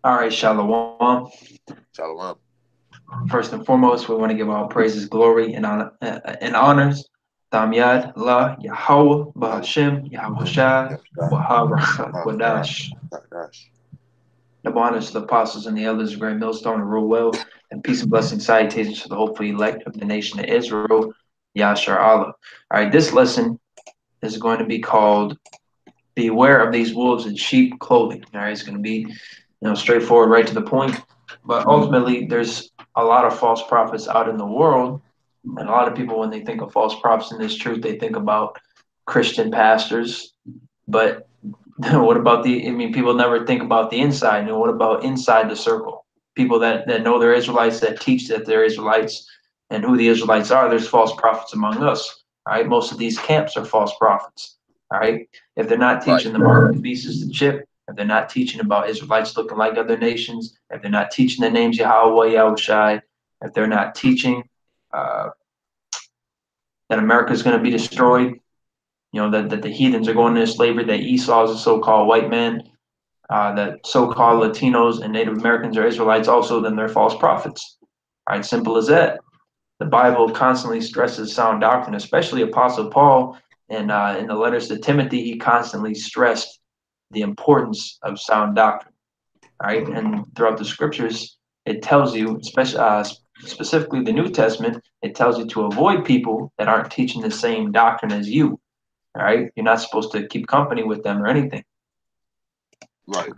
All right, Shalom. Shalom. First and foremost, we want to give all praises, glory, and honors. Tam Yad, La, Yahweh, Yahweh, Bahashem, Yahweh Shai, Yahshua, Wahabra, Maharaj, Kwadash. Kadash. Double honors to the apostles and the elders of Great Millstone and rule well, and peace and blessing salutations to the hopeful elect of the nation of Israel, Yashar Allah. All right, this lesson is going to be called Beware of These Wolves in Sheep Clothing. All right, it's going to be straightforward, right to the point. But ultimately, there's a lot of false prophets out in the world. And a lot of people, when they think of false prophets in this truth, they think about Christian pastors. But what about people never think about the inside. What about inside the circle? People that know they're Israelites, that teach that they're Israelites, and who the Israelites are, there's false prophets among us. All right. Most of these camps are false prophets. All right. If they're not Right. teaching the mark of the beast is the chip, if they're not teaching about Israelites looking like other nations, if they're not teaching the names Yahweh, Yahushai, if they're not teaching uh, that America is going to be destroyed, that the heathens are going into slavery, that Esau is a so-called white man, that so-called Latinos and Native Americans are Israelites also, then they're false prophets. All right, simple as that. The Bible constantly stresses sound doctrine, especially Apostle Paul, and in the letters to Timothy, he constantly stressed the importance of sound doctrine. All right, and throughout the scriptures, it tells you, especially specifically the New Testament, it tells you to avoid people that aren't teaching the same doctrine as you. All right, you're not supposed to keep company with them or anything. Right.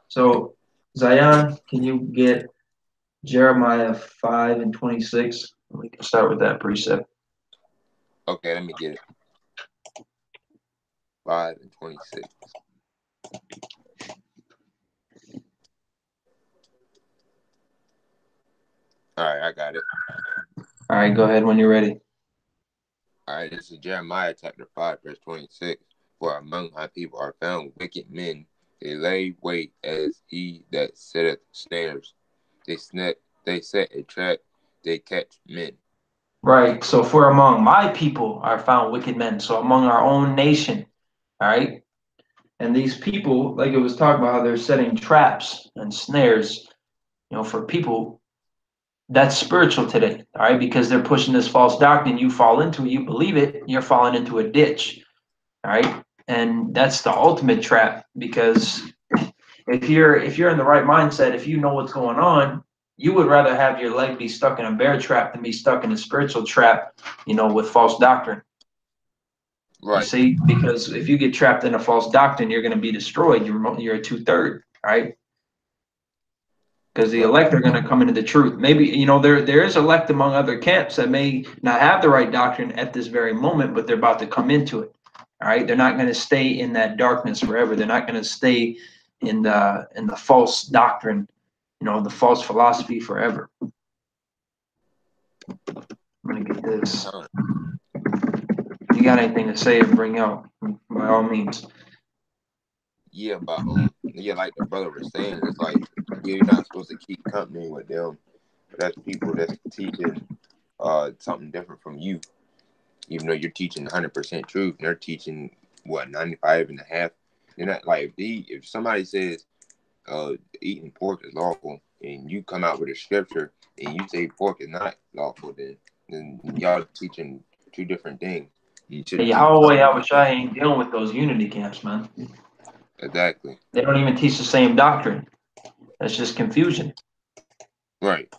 So, Zion, can you get Jeremiah 5 and 26? We can start with that precept. Okay, let me get it. 5 and 26. All right, I got it. All right, go ahead when you're ready. All right, this is Jeremiah chapter 5, verse 26. For among my people are found wicked men. They lay wait as he that setteth snares. They set a trap. They catch men. Right. So, for among my people are found wicked men. So, among our own nation. All right. And these people, like it was talked about, how they're setting traps and snares, for people that's spiritual today. All right. Because they're pushing this false doctrine. You fall into it, you believe it, you're falling into a ditch. All right. And that's the ultimate trap because if you're in the right mindset, if you know what's going on, you would rather have your leg be stuck in a bear trap than be stuck in a spiritual trap, with false doctrine. You Right. see, because if you get trapped in a false doctrine, you're going to be destroyed. You're a 2/3, right? Because the Right. elect are going to come into the truth. Maybe there is elect among other camps that may not have the right doctrine at this very moment, but they're about to come into it. All right, they're not going to stay in that darkness forever. They're not going to stay in the false doctrine, the false philosophy forever. I'm going to get this. Time. If you got anything to say or bring out, by all means. Yeah, but yeah, like the brother was saying, it's like you're not supposed to keep company with them. But that's people that's teaching something different from you. Even though you're teaching 100% truth, and they're teaching what 95 and a half. They're not like if somebody says eating pork is lawful, and you come out with a scripture and you say pork is not lawful, then y'all teaching two different things. You shouldn't keep Yahweh company with them. Yahushua ain't dealing with those unity camps, man. Exactly. They don't even teach the same doctrine. That's just confusion. Right.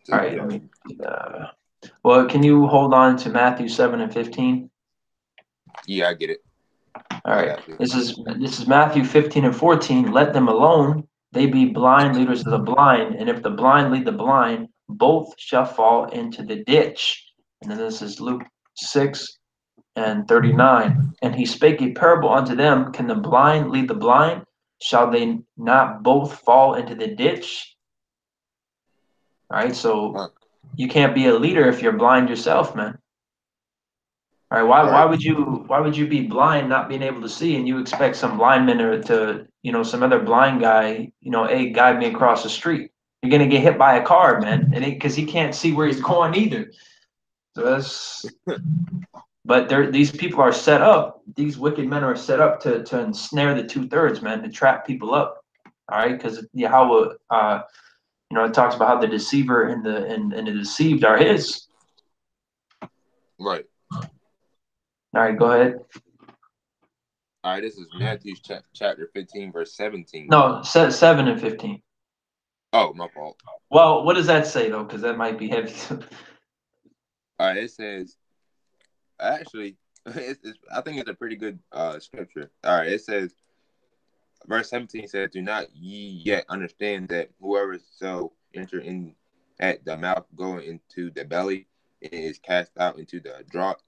So All right, yeah, well, can you hold on to Matthew 7 and 15? yeah, I get it. All I right, got you. this is Matthew 15 and 14. Let them alone. They be blind leaders of the blind, and if the blind lead the blind, both shall fall into the ditch. And then this is Luke 6 and 39. And he spake a parable unto them. Can the blind lead the blind? Shall they not both fall into the ditch? All right, so Right. you can't be a leader if you're blind yourself, man. All right, why Right. would you be blind, not being able to see, and you expect some blind man to some other blind guy, hey, guide me across the street? You're gonna get hit by a car, man, and because he can't see where he's going either. So that's But these people are set up. These wicked men are set up to ensnare the 2/3, man, to trap people up. All right, because Yahweh, it talks about how the deceiver and the deceived are his. Right. All right, go ahead. All right, this is Matthew chapter 15, verse 17. No, 7 and 15. Oh, my fault. Well, what does that say though? Because that might be heavy. All right, it says, actually, I think it's a pretty good scripture. All right, it says, verse 17 says, "Do not ye yet understand that whoever shall enter in at the mouth going into the belly and is cast out into the draught?"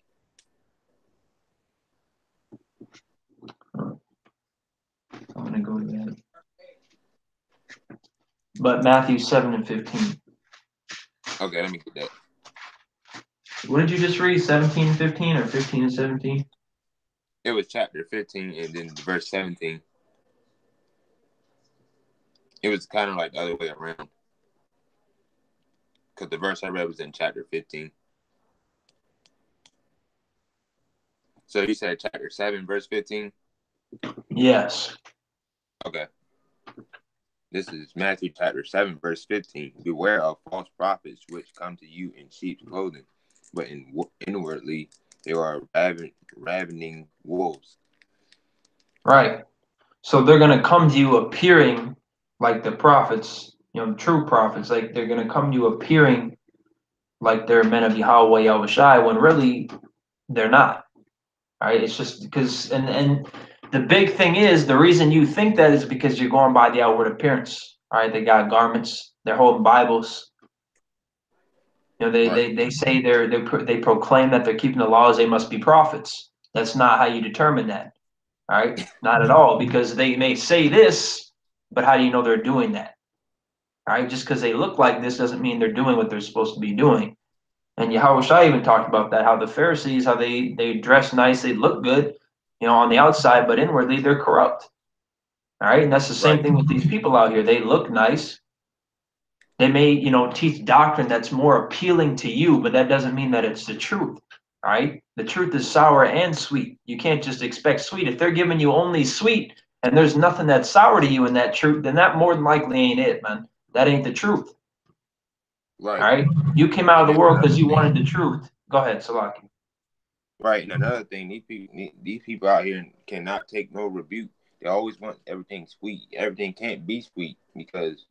I'm gonna go to that. But Matthew 7 and 15. Okay, let me get that. What did you just read? 17 and 15 or 15 and 17? It was chapter 15 and then verse 17. It was kind of like the other way around. Because the verse I read was in chapter 15. So you said chapter 7, verse 15? Yes. Okay. This is Matthew chapter 7, verse 15. "Beware of false prophets which come to you in sheep's clothing, but inwardly they are ravening wolves." Right. So they're going to come to you appearing like the prophets, true prophets. Like they're going to come to you appearing like they're men of Yahweh Yahushai when really they're not. All right. It's just because, and the big thing is the reason you think that is because you're going by the outward appearance. All right. They got garments, they're holding Bibles. Right. They say they proclaim that they're keeping the laws. They must be prophets. That's not how you determine that. All right, not at all, because they may say this, but how do you know they're doing that? All right, just because they look like this doesn't mean they're doing what they're supposed to be doing. And Yahushua even talked about that, how the Pharisees, how they dress nice, they look good, on the outside, but inwardly they're corrupt. All right, and that's the same Right. thing with these people out here. They look nice. They may, teach doctrine that's more appealing to you, but that doesn't mean that it's the truth. All right, the truth is sour and sweet. You can't just expect sweet. If they're giving you only sweet and there's nothing that's sour to you in that truth, then that more than likely ain't it, man. That ain't the truth. All Right. right, you came out of And the then world another because you thing. wanted the truth. Go ahead, Salaki. Right. And another thing, these people out here cannot take no rebuke. They always want everything sweet. Everything can't be sweet because,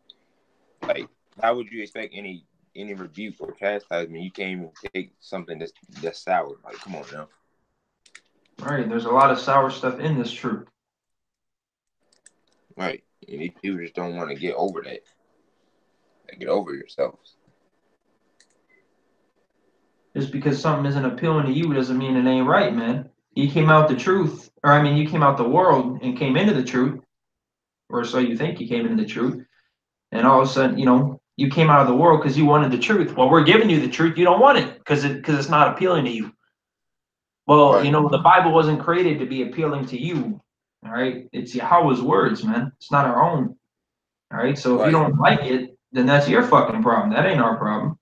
like, how would you expect any rebuke or chastisement? You can't even take something that's sour. Like, come on now. All right, there's a lot of sour stuff in this truth. Right. And these people just don't want to get over that. Like, get over yourselves. Just because something isn't appealing to you doesn't mean it ain't right, man. You came out the truth, or I mean, you came out the world and came into the truth, or so you think you came into the truth. And all of a sudden, you came out of the world because you wanted the truth. Well, we're giving you the truth. You don't want it because it's not appealing to you. Well, Right. the Bible wasn't created to be appealing to you. All right. It's Yahweh's words, man. It's not our own. All right. So if you Right. don't like it, then that's your fucking problem. That ain't our problem.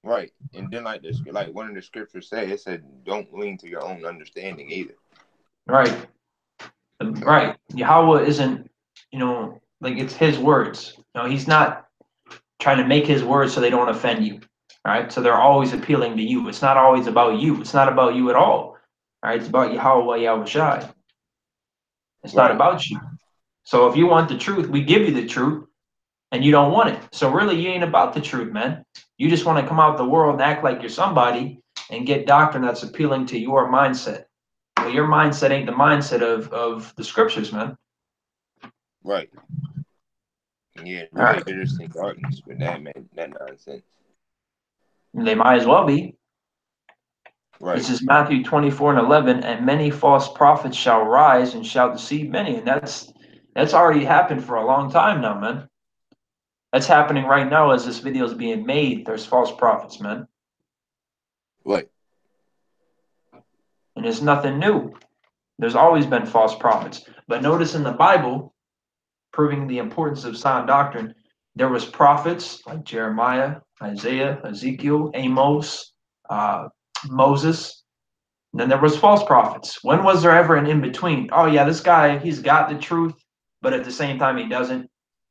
Right. And then like this, like one of the scriptures say, it said, "Don't lean to your own understanding either." Right. Right. Yahweh isn't, like it's his words. He's not trying to make his words so they don't offend you. All right. So they're always appealing to you. It's not always about you. It's not about you at all. All right. It's about Yahweh Yahushai. It's not Right. about you. So if you want the truth, we give you the truth and you don't want it. So really, you ain't about the truth, man. You just want to come out the world and act like you're somebody and get doctrine that's appealing to your mindset. Well, your mindset ain't the mindset of the scriptures, man. Right. Yeah. All Really, right. they're just in darkness with that man, that nonsense. They might as well be. Right. This is Matthew 24 and 11, and many false prophets shall rise and shall deceive many. And that's already happened for a long time now, man. That's happening right now as this video is being made. There's false prophets, man. Right. And it's nothing new. There's always been false prophets. But notice in the Bible, proving the importance of sound doctrine, there was prophets like Jeremiah, Isaiah, Ezekiel, Amos, Moses. And then there was false prophets. When was there ever an in-between? Oh yeah, this guy, he's got the truth, but at the same time he doesn't.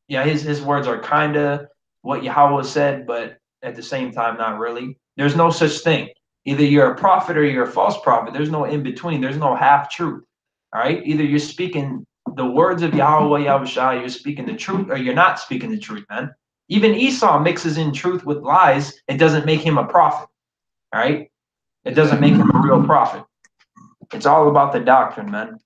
Yeah, his words are kind of what Yahweh said, but at the same time, not really. There's no such thing. Either you're a prophet or you're a false prophet. There's no in-between. There's no half-truth. All right? Either you're speaking the words of Yahweh Yahushua, you're speaking the truth, or you're not speaking the truth, man. Even Esau mixes in truth with lies. It doesn't make him a prophet. All right? It doesn't make him a real prophet. It's all about the doctrine, man.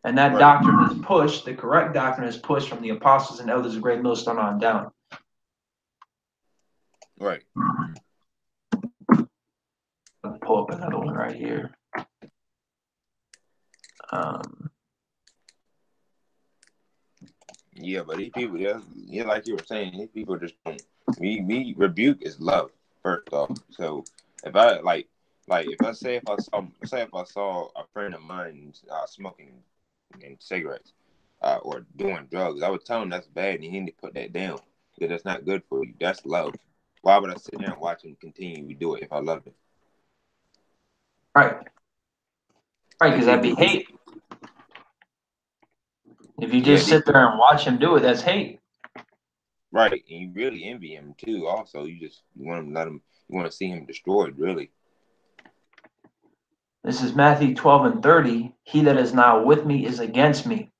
And that doctrine is pushed, the correct doctrine is pushed from the apostles and elders of Great Millstone on down. Right. Let's pull up another one right here. Yeah, but these people, yeah, like you were saying, these people just don't. We rebuke is love first off. So if I if I saw a friend of mine smoking and cigarettes or doing drugs, I would tell him that's bad and he need to put that down because that's not good for you. That's love. Why would I sit there and watch him continue to do it if I loved him? Right. Right, because that'd be hate. If you just sit there and watch him do it, that's hate. Right, and you really envy him too. Also, you want to you want to see him destroyed, really. This is Matthew 12:30. He that is not with me is against me,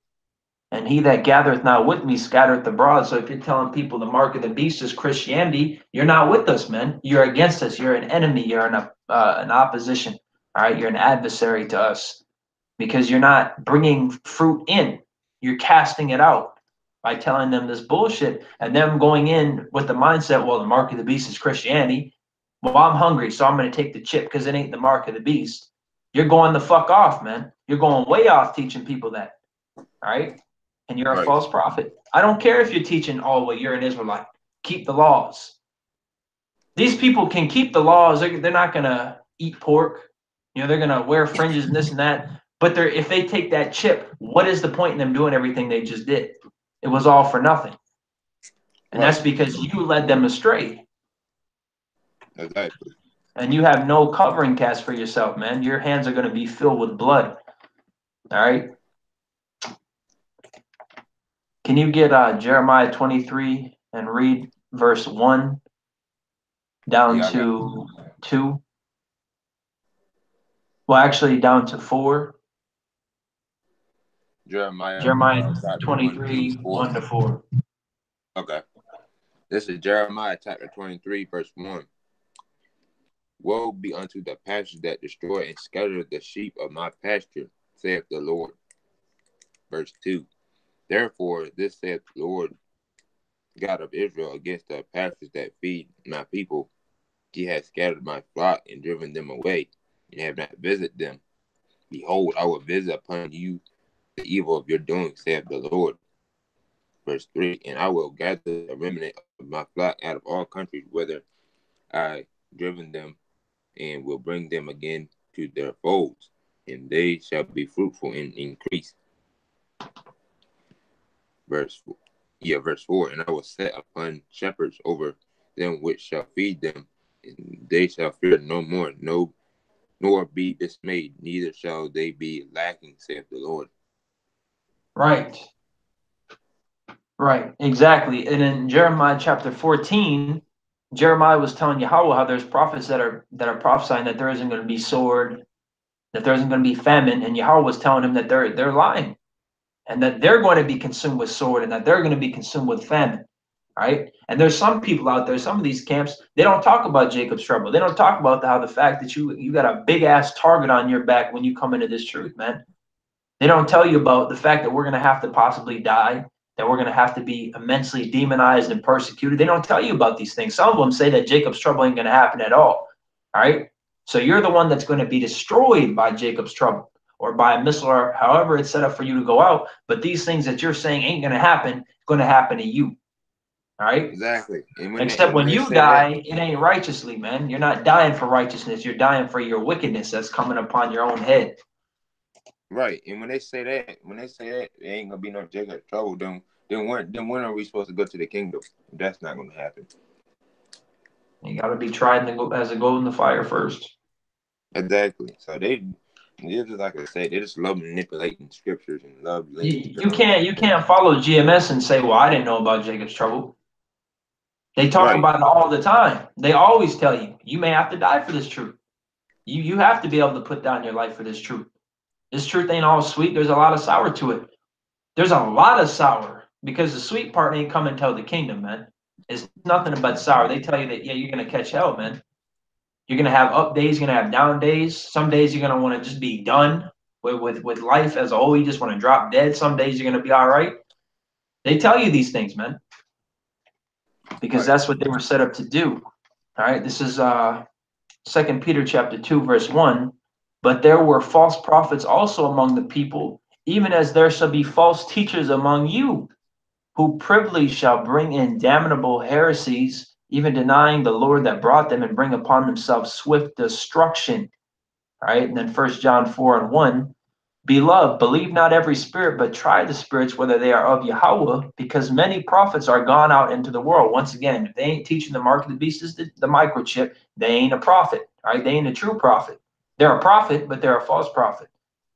and he that gathereth not with me scattereth abroad. So if you're telling people the mark of the beast is Christianity, you're not with us, man. You're against us. You're an enemy. You're an opposition. All right, you're an adversary to us because you're not bringing fruit in. You're casting it out by telling them this bullshit and them going in with the mindset, well, the mark of the beast is Christianity. Well, I'm hungry, so I'm going to take the chip because it ain't the mark of the beast. You're going the fuck off, man. You're going way off teaching people that. All right? And you're a false prophet. I don't care if you're teaching, oh, well, you're an Israelite. Keep the laws. These people can keep the laws. They're not going to eat pork. You know, they're going to wear fringes and this and that. But if they take that chip, what is the point in them doing everything they just did? It was all for nothing. And that's because you led them astray. Exactly. And you have no covering cast for yourself, man. Your hands are going to be filled with blood. All right? Can you get Jeremiah 23 and read verse 1 down to 2? Well, actually, down to 4. Jeremiah 23, 1 to 4. Okay. This is Jeremiah chapter 23, verse 1. Woe be unto the pastures that destroy and scatter the sheep of my pasture, saith the Lord. Verse 2. Therefore, this saith the Lord God of Israel against the pastures that feed my people. Ye have scattered my flock and driven them away, and have not visited them. Behold, I will visit upon you the evil of your doing, saith the Lord. Verse 3. And I will gather a remnant of my flock out of all countries, whither I driven them, and will bring them again to their folds, and they shall be fruitful and increase. Verse 4. And I will set upon shepherds over them which shall feed them, and they shall fear no more, nor be dismayed, neither shall they be lacking, saith the Lord. Right. Right, exactly. And in Jeremiah chapter 14, Jeremiah was telling Yahweh how there's prophets that are prophesying that there isn't going to be sword, that there isn't going to be famine, and Yahweh was telling him that they're lying, and that they're going to be consumed with sword, and that they're going to be consumed with famine. Right? And there's some people out there, some of these camps, they don't talk about Jacob's trouble. They don't talk about how the fact that you got a big ass target on your back when you come into this truth, man. They don't tell you about the fact that we're going to have to possibly die, that we're going to have to be immensely demonized and persecuted. They don't tell you about these things. Some of them say that Jacob's trouble ain't going to happen at all. All right? So you're the one that's going to be destroyed by Jacob's trouble or by a missile or however it's set up for you to go out. But these things that you're saying ain't going to happen to you. All right? Exactly. Except when you die, it ain't righteously, man. You're not dying for righteousness. You're dying for your wickedness that's coming upon your own head. Right. And when they say that, there ain't gonna be no Jacob trouble, then when are we supposed to go to the kingdom? That's not gonna happen. You got to be tried as a gold in the fire first. Exactly. So they just like I said, they just love manipulating scriptures and love linking You scriptures. can't follow GMS and say, well, I didn't know about Jacob's trouble. They talk Right. about it all the time. They always tell you, you may have to die for this truth. You have to be able to put down your life for this truth. This truth ain't all sweet. There's a lot of sour to it. There's a lot of sour because the sweet part ain't coming till the kingdom, man. It's nothing but sour. They tell you that, yeah, you're going to catch hell, man. You're going to have up days, you're going to have down days. Some days you're going to want to just be done with life as a whole. You just want to drop dead. Some days you're going to be all right. They tell you these things, man, because Right. that's what they were set up to do. All right. This is 2 Peter chapter 2, verse 1. But there were false prophets also among the people, even as there shall be false teachers among you, who privily shall bring in damnable heresies, even denying the Lord that brought them, and bring upon themselves swift destruction. All right. And then 1 John 4 and 1. Beloved, believe not every spirit, but try the spirits whether they are of Yahweh, because many prophets are gone out into the world. Once again, if they ain't teaching the mark of the beast is the microchip, they ain't a prophet. All right, they ain't a true prophet. They're a prophet, but they're a false prophet.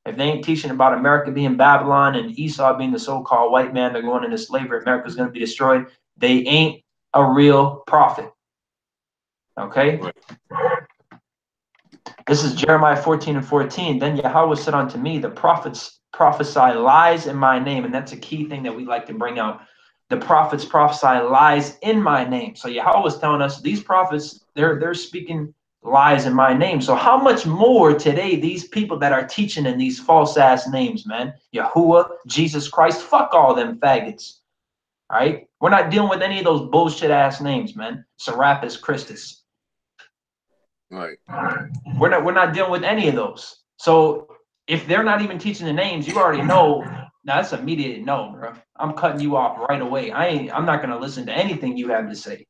If they ain't teaching about America being Babylon and Esau being the so-called white man, they're going into slavery, America's going to be destroyed, they ain't a real prophet. Okay? Right. This is Jeremiah 14 and 14. Then Yahweh said unto me, the prophets prophesy lies in my name. And that's a key thing that we like to bring out. The prophets prophesy lies in my name. So Yahweh was telling us these prophets, they're speaking lies in my name. So how much more today these people that are teaching in these false ass names, man? Yahuwah, Jesus Christ, fuck all them faggots. All right? We're not dealing with any of those bullshit ass names, man. Serapis Christus. Right. We're not dealing with any of those. So if they're not even teaching the names, you already know. Now that's immediate no, bro. I'm cutting you off right away. I'm not gonna listen to anything you have to say.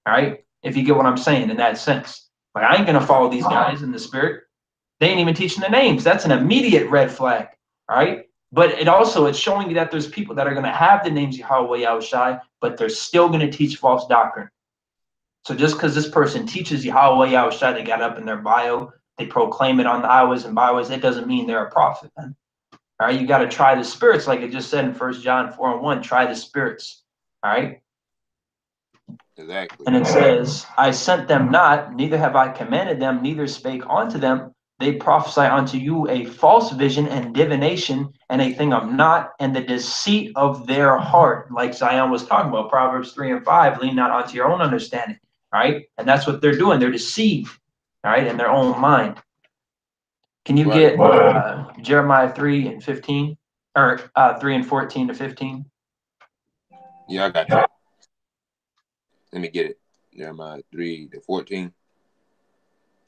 All right. If you get what I'm saying in that sense. Like I ain't gonna follow these guys in the spirit. They ain't even teaching the names. That's an immediate red flag. All right. But it's showing you that there's people that are gonna have the names Yahweh Yahushai, but they're still gonna teach false doctrine. So just because this person teaches Yahweh Yahushua, they got up in their bio, they proclaim it on the highways and byways, it doesn't mean they're a prophet, man. All right, you got to try the spirits, like it just said in 1 John 4 and 1, try the spirits. All right. Exactly. And it says, I sent them not, neither have I commanded them, neither spake unto them. They prophesy unto you a false vision and divination and a thing of naught and the deceit of their heart. Like Zion was talking about, Proverbs 3 and 5, lean not onto your own understanding. All right. And that's what they're doing. They're deceived, all right, in their own mind. Can you Right. get Jeremiah 3 and 15 or 3 and 14 to 15? Yeah, I got you. Let me get it. Jeremiah 3 to 14.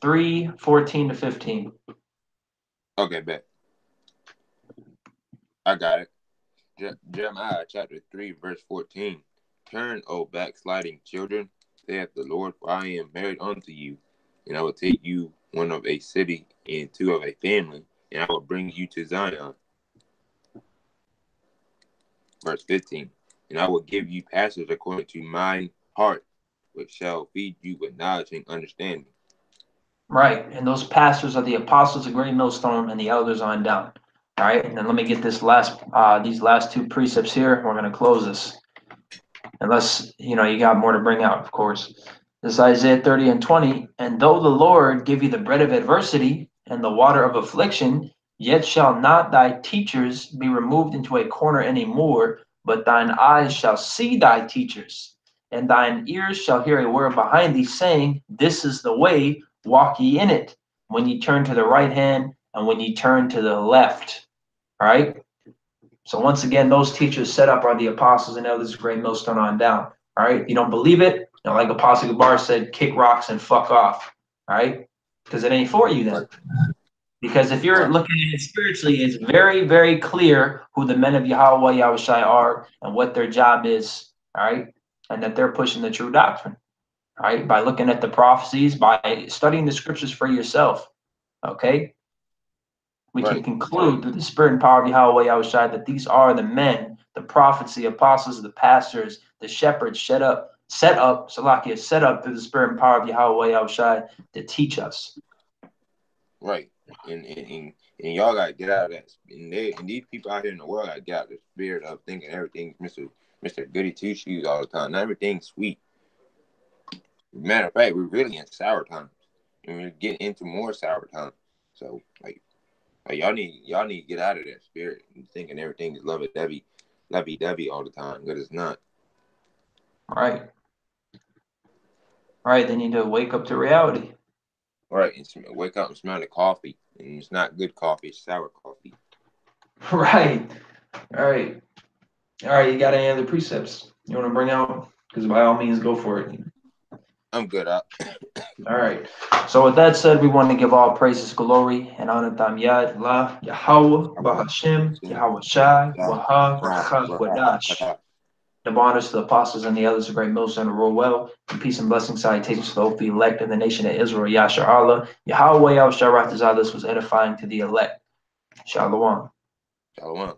3, 14 to 15. Okay, bet. I got it. Jeremiah chapter 3, verse 14. Turn, O backsliding children, saith the Lord, for I am married unto you, and I will take you one of a city and two of a family, and I will bring you to Zion. Verse 15. And I will give you pastors according to mine heart, which shall feed you with knowledge and understanding. Right. And those pastors are the apostles of Great Millstone and the elders on down. All right. And then let me get these last two precepts here. We're going to close this. Unless, you got more to bring out, of course. This is Isaiah 30 and 20. And though the Lord give you the bread of adversity and the water of affliction, yet shall not thy teachers be removed into a corner any more, but thine eyes shall see thy teachers, and thine ears shall hear a word behind thee, saying, This is the way, walk ye in it, when ye turn to the right hand and when ye turn to the left. All right. So once again, those teachers set up are the apostles and elders of Great Millstone on down. All right. If you don't believe it, like Apostle Gabar said, kick rocks and fuck off. All right. Because it ain't for you then. Right. Because if you're Right. looking at it spiritually, it's very, very clear who the men of Yahweh Yahushai are and what their job is. All right. And that they're pushing the true doctrine. All right. By looking at the prophecies, by studying the scriptures for yourself. Okay. We can Right. conclude through the spirit and power of Yahweh Yahushua that these are the men, the prophets, the apostles, the pastors, the shepherds set up through the spirit and power of Yahweh Yahushua to teach us. Right. And y'all gotta get out of that. And these people out here in the world gotta get out of the spirit of thinking everything's Mr. Goody Two Shoes all the time. Not everything's sweet. Matter of fact, we're really in sour times, and we're getting into more sour times. So like y'all need to get out of that spirit and thinking everything is lovey dovey all the time. But it's not. Right. Right. They need to wake up to reality. All right, and wake up and smell the coffee, and it's not good coffee; it's sour coffee. Right. All right. All right. You got any other precepts you want to bring out? Because by all means, go for it. I'm good up. All right. So with that said, we want to give all praises, glory, and honor to Yad, La, Yahweh, Bahashem, Yahweh Shai, Waha, Baraka, Wadash. The honors to the apostles and the others of great Millstone to rule well. And peace and blessing salutations to those the elect in the nation of Israel. Yasha Allah. Yahweh Al Sharat this was edifying to the elect. Shalom. Shalom.